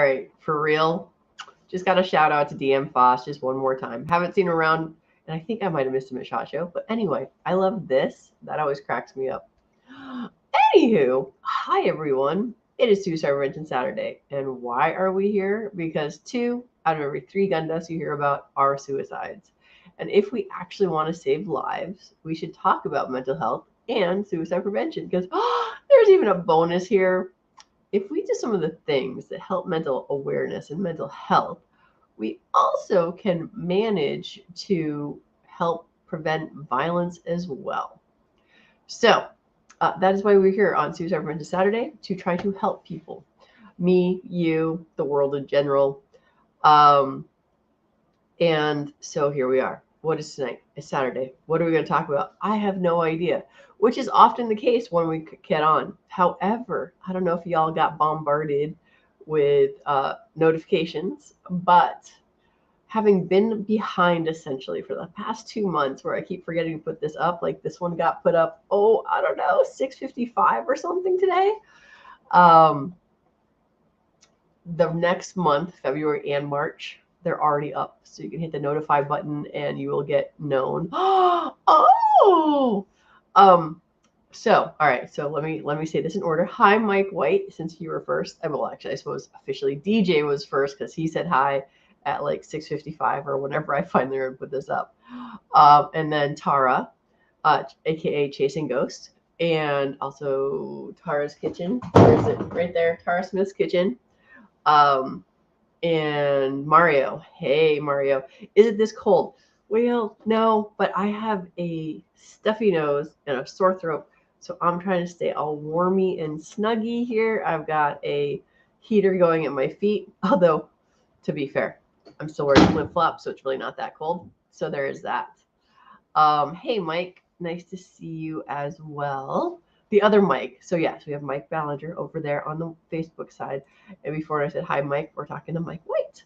right, for real. Just got a shout out to DM Foss just one more time. Haven't seen him around, and I think I might have missed him at SHOT Show. But anyway, I love this. That always cracks me up. Anywho, hi everyone. It is Suicide Prevention Saturday. And why are we here? Because 2 out of every 3 gun deaths you hear about are suicides. And if we actually want to save lives, we should talk about mental health and suicide prevention. Because there's even a bonus here. If we do some of the things that help mental awareness and mental health, we also can manage to help prevent violence as well. So that is why we're here on Suicide Prevention Saturday, to try to help people, me, you, the world in general. And so here we are. What is tonight? It's Saturday. What are we going to talk about? I have no idea, which is often the case when we get on. However, I don't know if y'all got bombarded with notifications, but having been behind essentially for the past 2 months, where I keep forgetting to put this up, like this one got put up, I don't know, 6:55 or something today. The next month, February and March, they're already up. So you can hit the notify button and you will get known. So, all right. So let me say this in order. Hi, Mike White, since you were first. Well, actually, I suppose officially DJ was first because he said hi at like 6:55 or whenever I finally put this up. And then Tara, aka Chasing Ghost, and also Tara's Kitchen. Where is it? Right there, Tara Smith's Kitchen. And Mario. Hey, Mario. Is it this cold? Well, no, but I have a stuffy nose and a sore throat, so I'm trying to stay all warmy and snuggy here. I've got a heater going at my feet, although, to be fair, I'm still wearing flip-flops, so it's really not that cold. So there is that. Hey, Mike. Nice to see you as well. The other Mike. So yes, we have Mike Ballinger over there on the Facebook side. And before I said hi, Mike, we're talking to Mike White.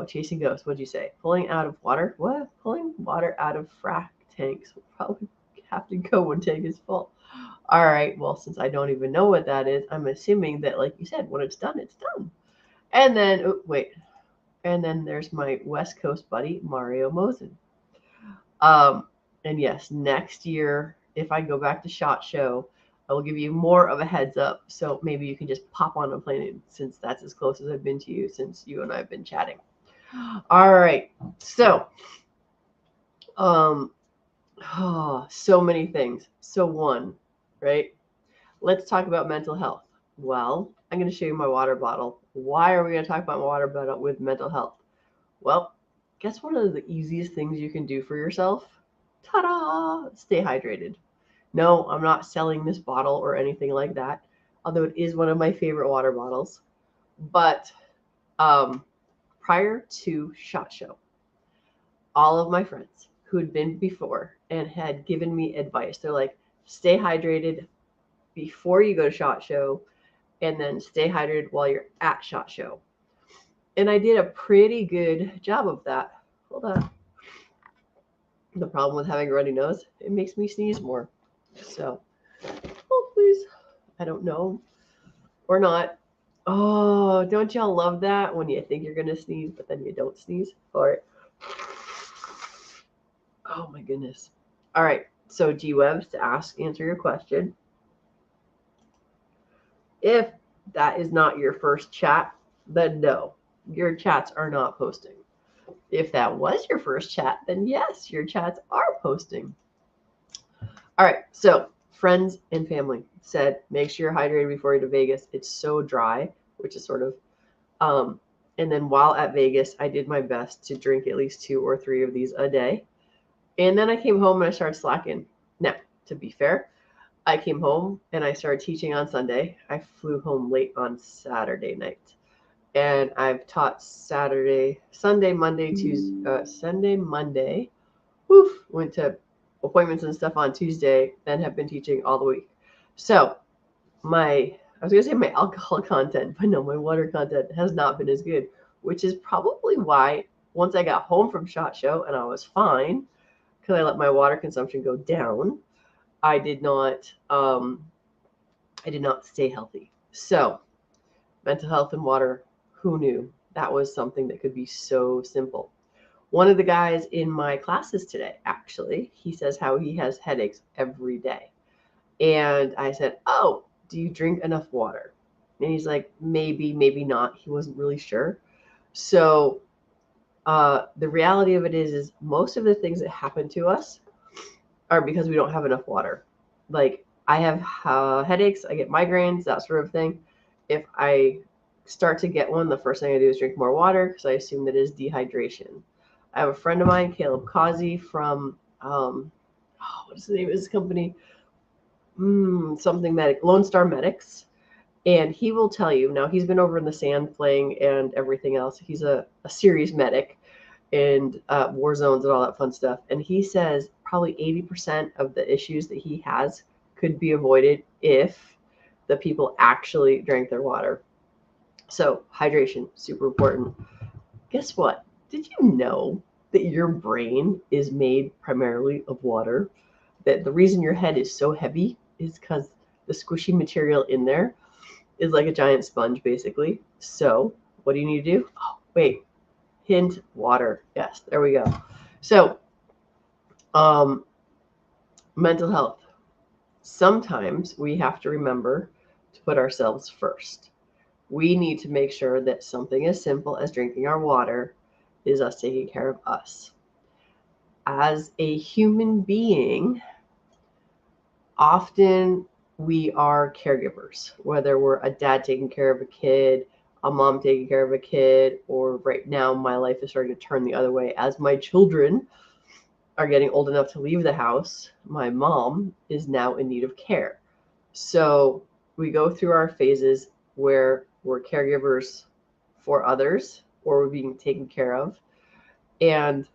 Chasing Ghosts. What'd you say? Pulling out of water? What? Pulling water out of frac tanks. We'll probably have to go when tank is full. All right. Well, since I don't even know what that is, I'm assuming that, like you said, when it's done, it's done. And then, And then there's my West Coast buddy, Mario Mosen. And yes, next year, if I go back to SHOT Show, I will give you more of a heads up. So maybe you can just pop on a plane, since that's as close as I've been to you since you and I have been chatting. All right. So, so many things. So one, right? Let's talk about mental health. Well, I'm going to show you my water bottle. Why are we going to talk about my water bottle with mental health? Well, guess one of the easiest things you can do for yourself? Ta-da! Stay hydrated. No, I'm not selling this bottle or anything like that, although it is one of my favorite water bottles. But prior to SHOT Show, all of my friends who had been before and had given me advice, they're like, stay hydrated before you go to SHOT Show, and then stay hydrated while you're at SHOT Show. And I did a pretty good job of that. Hold on. The problem with having a runny nose, it makes me sneeze more. So, please. I don't know. Or not. Oh, don't y'all love that when you think you're going to sneeze, but then you don't sneeze? All right. Oh, my goodness. All right. So, G-Webs, to answer your question. If that is not your first chat, then no, your chats are not posting. If that was your first chat, then yes, your chats are posting. All right, so friends and family said, make sure you're hydrated before you go to Vegas. It's so dry, which is sort of, and then while at Vegas, I did my best to drink at least 2 or 3 of these a day. And then I came home and I started slacking. Now, to be fair, I came home and I started teaching on Sunday. I flew home late on Saturday night. And I've taught Sunday, Monday, Tuesday, Monday. Went to appointments and stuff on Tuesday, then have been teaching all the week. So I was going to say my alcohol content, but no, my water content has not been as good, which is probably why once I got home from SHOT Show and I was fine, because I let my water consumption go down, I did not stay healthy. So Mental health and water. Who knew that was something that could be so simple? One of the guys in my classes today, actually, he says how he has headaches every day. And I said, "Oh, do you drink enough water?" And he's like, "Maybe, maybe not." He wasn't really sure. So the reality of it is most of the things that happen to us are because we don't have enough water. Like I have headaches, I get migraines, that sort of thing. If I start to get one, the first thing I do is drink more water because I assume that is dehydration. I have a friend of mine, Caleb Causey from what is the name of his company? Something Medic, Lone Star Medics. And he will tell you, now he's been over in the sand playing and everything else. He's a serious medic and war zones and all that fun stuff. And he says probably 80% of the issues that he has could be avoided if the people actually drank their water. So hydration, super important. Guess what? Did you know that your brain is made primarily of water? That the reason your head is so heavy is because the squishy material in there is like a giant sponge, basically. So what do you need to do? Oh, wait, hint, water. Yes, there we go. So mental health. Sometimes we have to remember to put ourselves first. We need to make sure that something as simple as drinking our water is us taking care of us. As a human being, often we are caregivers, whether we're a dad taking care of a kid, a mom taking care of a kid, or right now my life is starting to turn the other way as my children are getting old enough to leave the house. My mom is now in need of care. So we go through our phases where we're caregivers for others or we're being taken care of. And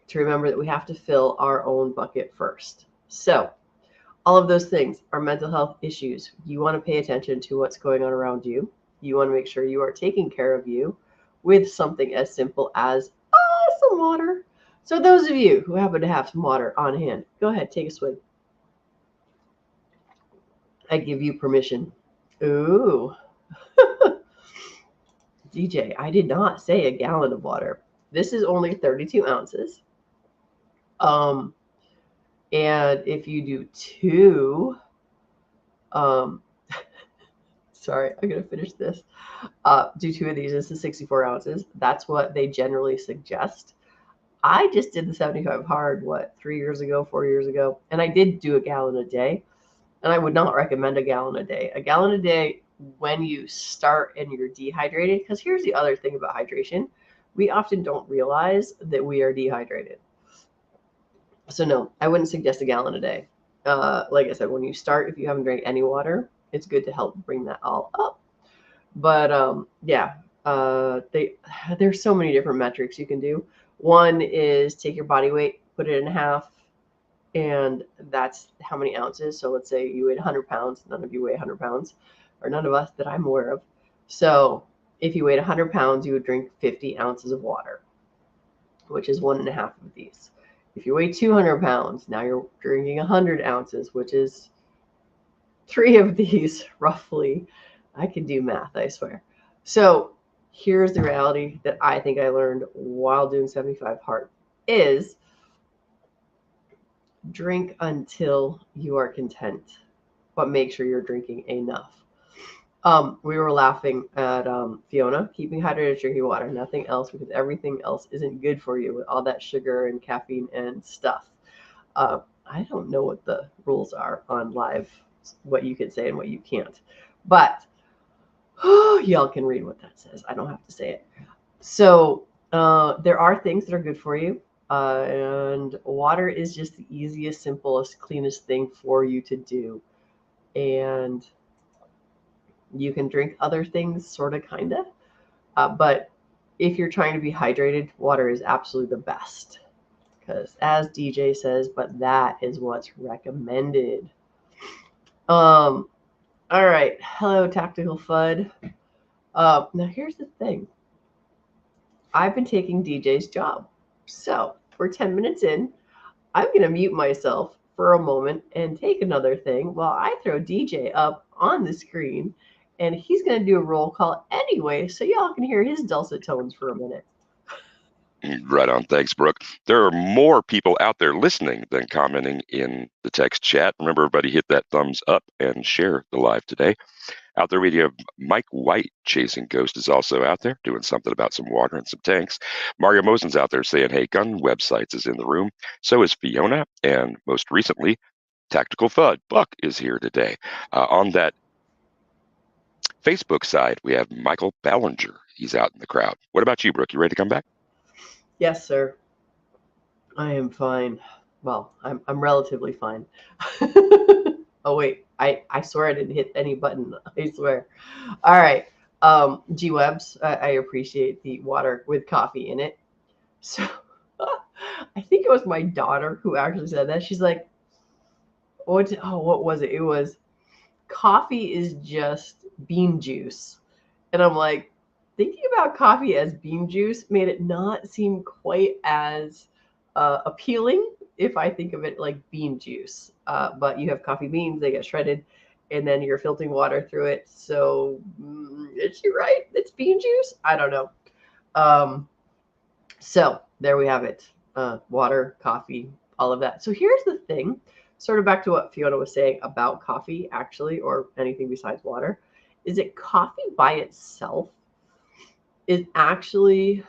to remember that we have to fill our own bucket first. So all of those things are mental health issues. You want to pay attention to what's going on around you. You want to make sure you are taking care of you with something as simple as some water. So those of you who happen to have some water on hand, go ahead, take a swig. I give you permission. Ooh. DJ, I did not say a gallon of water. This is only 32 ounces. And if you do two, sorry, I'm going to finish this. Do two of these, this is 64 ounces. That's what they generally suggest. I just did the 75 hard, 4 years ago, and I did do a gallon a day. And I would not recommend a gallon a day. A gallon a day when you start and you're dehydrated, because here's the other thing about hydration. We often don't realize that we are dehydrated. So no, I wouldn't suggest a gallon a day. Like I said, when you start, if you haven't drank any water, it's good to help bring that all up. But there's so many different metrics you can do. One is take your body weight, put it in half, and that's how many ounces. So let's say you weighed 100 pounds. None of you weigh 100 pounds, or none of us that I'm aware of. So if you weighed 100 pounds, you would drink 50 ounces of water, which is 1.5 of these. If you weigh 200 pounds, now you're drinking 100 ounces, which is 3 of these roughly. I can do math, I swear. So here's the reality that I think I learned while doing 75 hard is drink until you are content, but make sure you're drinking enough. We were laughing at Fiona, keeping hydrated, drinking water, nothing else, because everything else isn't good for you with all that sugar and caffeine and stuff. I don't know what the rules are on live, what you can say and what you can't, but y'all can read what that says. I don't have to say it. So there are things that are good for you. And water is just the easiest, simplest, cleanest thing for you to do. And you can drink other things, sort of, kind of. But if you're trying to be hydrated, water is absolutely the best. Because as DJ says, but that is what's recommended. All right. Hello, Tactical FUD. Now, here's the thing. I've been taking DJ's job. So we're 10 minutes in. I'm going to mute myself for a moment and take another thing while I throw DJ up on the screen and he's going to do a roll call anyway, so y'all can hear his dulcet tones for a minute. Right on. Thanks, Brooke. There are more people out there listening than commenting in the text chat. Remember, everybody hit that thumbs up and share the live today. Out there, we have Mike White, Chasing Ghost, is also out there doing something about some water and some tanks. Mario Mosen's out there saying, hey, Gun Websites is in the room. So is Fiona. And most recently, Tactical Thud, Buck, is here today. On that Facebook side, we have Michael Ballinger. He's out in the crowd. What about you, Brooke? You ready to come back? Yes, sir. I am fine. Well, I'm relatively fine. Oh wait, I swear I didn't hit any button. I swear. All right. G-Webs, I appreciate the water with coffee in it. So I think it was my daughter who actually said that. She's like, what was it? It was coffee is just bean juice. And I'm like, thinking about coffee as bean juice made it not seem quite as appealing if I think of it like bean juice. But you have coffee beans, they get shredded, and then you're filtering water through it. So is she right? It's bean juice? I don't know. So there we have it. Water, coffee, all of that. So here's the thing, sort of back to what Fiona was saying about coffee, actually, or anything besides water, is that coffee by itself is actually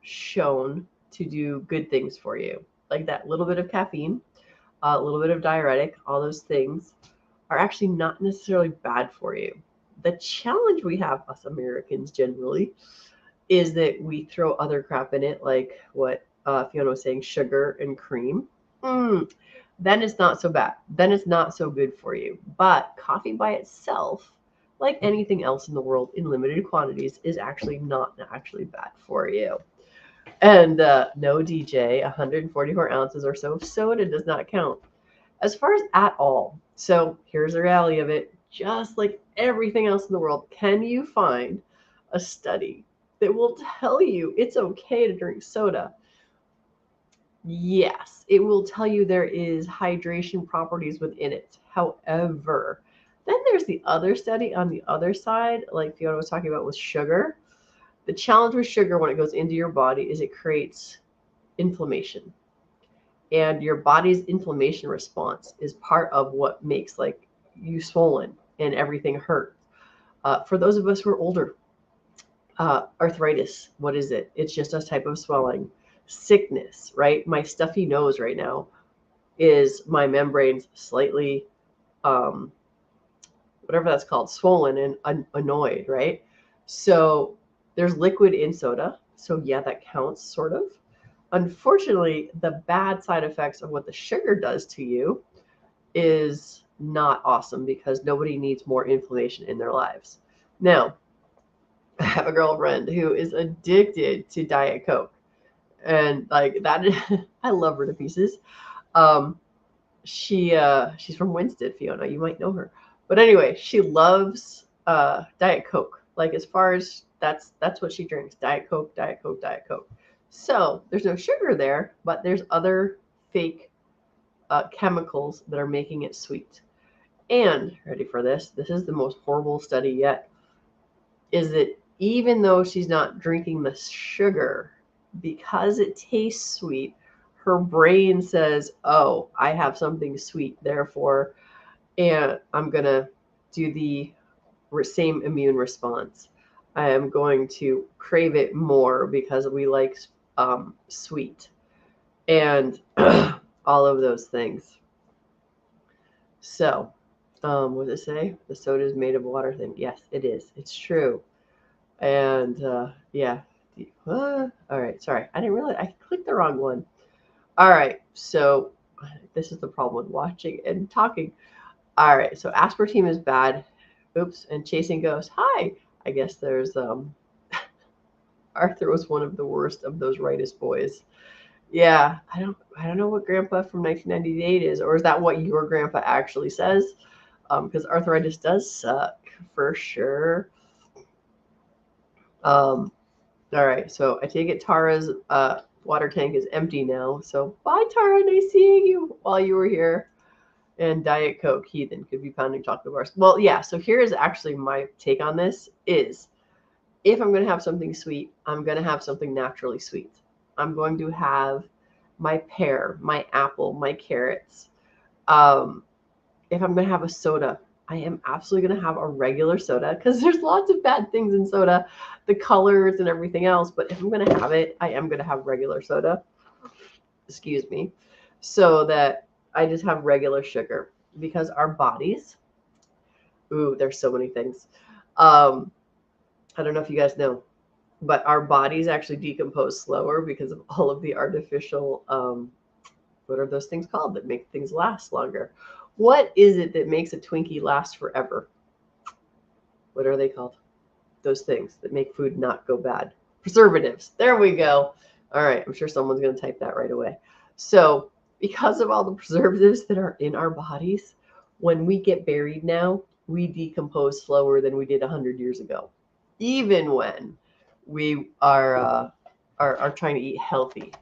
shown to do good things for you. Like that little bit of caffeine, a little bit of diuretic, all those things are actually not necessarily bad for you. The challenge we have, us Americans generally, is that we throw other crap in it, like what Fiona was saying, sugar and cream. Then it's not so bad. Then it's not so good for you. But coffee by itself, like anything else in the world in limited quantities, is actually not actually bad for you. And no, DJ, 144 ounces or so of soda does not count as far as at all. So here's the reality of it. Just like everything else in the world, can you find a study that will tell you it's okay to drink soda? Yes, it will tell you there is hydration properties within it. However, then there's the other study on the other side, like Fiona was talking about with sugar. The challenge with sugar when it goes into your body is it creates inflammation. And your body's inflammation response is part of what makes like you swollen and everything hurt. For those of us who are older, arthritis, what is it? It's just a type of swelling. Sickness, right? My stuffy nose right now is my membranes slightly, um, whatever that's called, swollen and annoyed, right? So there's liquid in soda. So yeah, that counts sort of. Unfortunately, the bad side effects of what the sugar does to you is not awesome because nobody needs more inflammation in their lives. Now, I have a girlfriend who is addicted to Diet Coke. And like that, I love her to pieces. Um, she's from Winston, Fiona. You might know her. But anyway, she loves Diet Coke. Like as far as that's what she drinks. Diet Coke, Diet Coke, Diet Coke. So there's no sugar there, but there's other fake chemicals that are making it sweet. And ready for this? This is the most horrible study yet. Is that even though she's not drinking the sugar, because it tastes sweet, her brain says, "Oh, I have something sweet, therefore, and I'm gonna do the same immune response. I am going to crave it more because we like sweet and all of those things." So, what does it say? The soda is made of water. Thing. Yes, it is. It's true. And yeah. All right. Sorry, I didn't realize I clicked the wrong one. All right. So this is the problem with watching and talking. All right. So aspartame is bad. Oops. And chasing ghosts. Hi. I guess there's Arthur was one of the worst of those rightist boys. Yeah, I don't know what Grandpa from 1998 is, or is that what your grandpa actually says? Because arthritis does suck for sure. Um, all right, so I take it Tara's water tank is empty now. So bye, Tara. Nice seeing you while you were here. And Diet Coke, heathen, could be pounding chocolate bars. Well, yeah, so here is actually my take on this is if I'm going to have something sweet, I'm going to have something naturally sweet. I'm going to have my pear, my apple, my carrots. If I'm going to have a soda, I am absolutely going to have a regular soda because there's lots of bad things in soda, the colors and everything else. But if I'm going to have it, I am going to have regular soda. Excuse me. So that I just have regular sugar because our bodies, ooh, there's so many things. Um, I don't know if you guys know, but our bodies actually decompose slower because of all of the artificial, what are those things called that make things last longer? What is it that makes a Twinkie last forever? What are they called? Those things that make food not go bad. Preservatives. There we go. All right. I'm sure someone's going to type that right away. So, because of all the preservatives that are in our bodies, when we get buried now, we decompose slower than we did 100 years ago. Even when we are trying to eat healthy.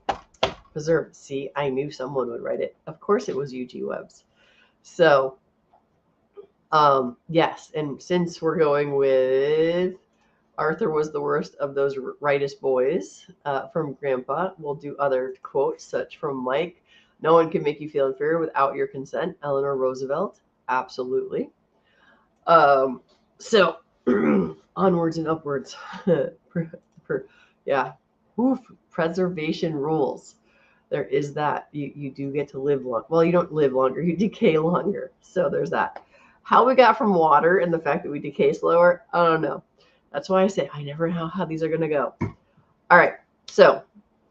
Preserved. See, I knew someone would write it. Of course it was UG Webbs. So, yes, and since we're going with Arthur was the worst of those rightest boys from Grandpa, we'll do other quotes, such from Mike. No one can make you feel inferior without your consent. Eleanor Roosevelt. Absolutely. So, onwards and upwards. Yeah. Oof. Preservation rules. There is that. You do get to live long. Well, you don't live longer. You decay longer. So there's that. How we got from water and the fact that we decay slower, I don't know. That's why I say I never know how these are going to go. All right. So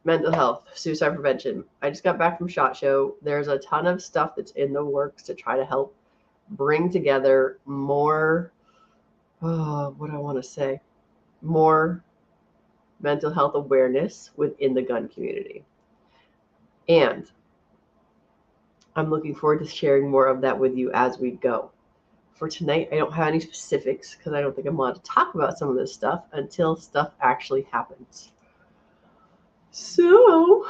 mental health, suicide prevention. I just got back from SHOT Show. There's a ton of stuff that's in the works to try to help bring together more, what do I want to say? More mental health awareness within the gun community. And I'm looking forward to sharing more of that with you as we go. For tonight, I don't have any specifics because I don't think I'm allowed to talk about some of this stuff until stuff actually happens. So,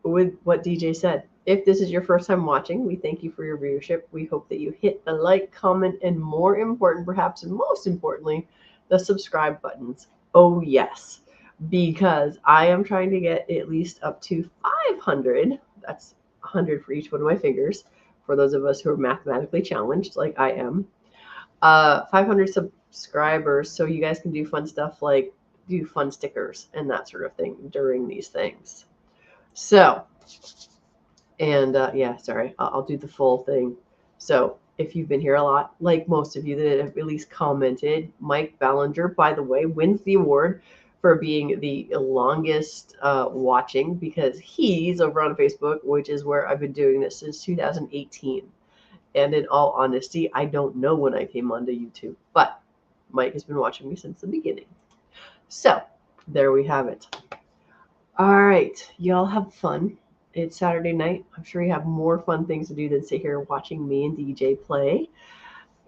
with what DJ said, if this is your first time watching, we thank you for your viewership. We hope that you hit the like, comment, and more important, perhaps, and most importantly, the subscribe buttons. Oh, yes, because I am trying to get at least up to 500. That's 100 for each one of my fingers. For those of us who are mathematically challenged, like I am, 500 subscribers, so you guys can do fun stuff like do fun stickers and that sort of thing during these things. So, and yeah, sorry, I'll do the full thing. So, if you've been here a lot, like most of you that have at least commented, Mike Ballinger, by the way, wins the award for being the longest watching because he's over on Facebook, which is where I've been doing this since 2018. And in all honesty, I don't know when I came onto YouTube, but Mike has been watching me since the beginning. So there we have it. All right, y'all have fun. It's Saturday night. I'm sure you have more fun things to do than sit here watching me and DJ play.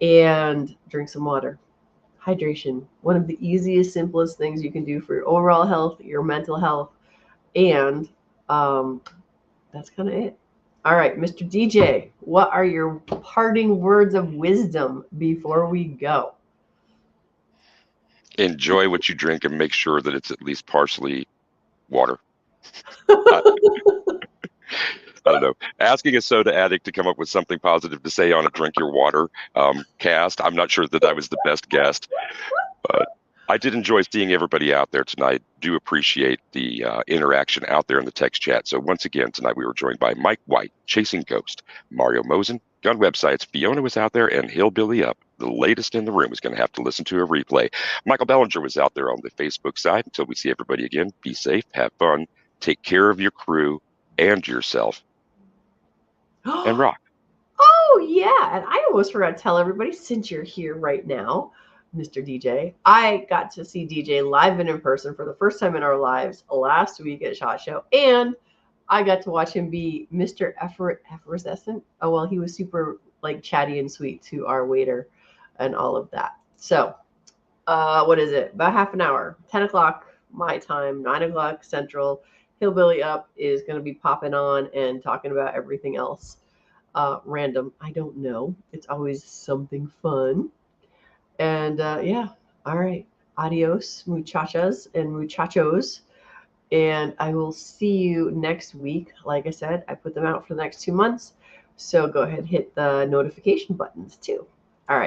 And drink some water. Hydration, one of the easiest, simplest things you can do for your overall health, your mental health, and that's kind of it. All right, Mr. DJ, what are your parting words of wisdom before we go? Enjoy what you drink and make sure that it's at least partially water. I don't know. Asking a soda addict to come up with something positive to say on a Drink Your Water cast, I'm not sure that I was the best guest, but I did enjoy seeing everybody out there tonight. Do appreciate the interaction out there in the text chat. So once again, tonight we were joined by Mike White, Chasing Ghost, Mario Mosen, Gun Websites, Fiona was out there, and Hillbilly Up. The latest in the room is going to have to listen to a replay. Michael Bellinger was out there on the Facebook side. Until we see everybody again, be safe, have fun, take care of your crew and yourself, and rock. Oh, yeah. And I almost forgot to tell everybody, since you're here right now, Mr. DJ, I got to see DJ live and in person for the first time in our lives last week at SHOT Show. And I got to watch him be Mr. Effervescent. Oh, well, he was super like chatty and sweet to our waiter and all of that. So, what is it? About half an hour, 10 o'clock my time, 9 o'clock Central. Hillbilly Up is going to be popping on and talking about everything else. random. I don't know. It's always something fun. And yeah, all right. Adios, muchachas and muchachos. And I will see you next week. Like I said, I put them out for the next 2 months. So go ahead and hit the notification buttons too. All right.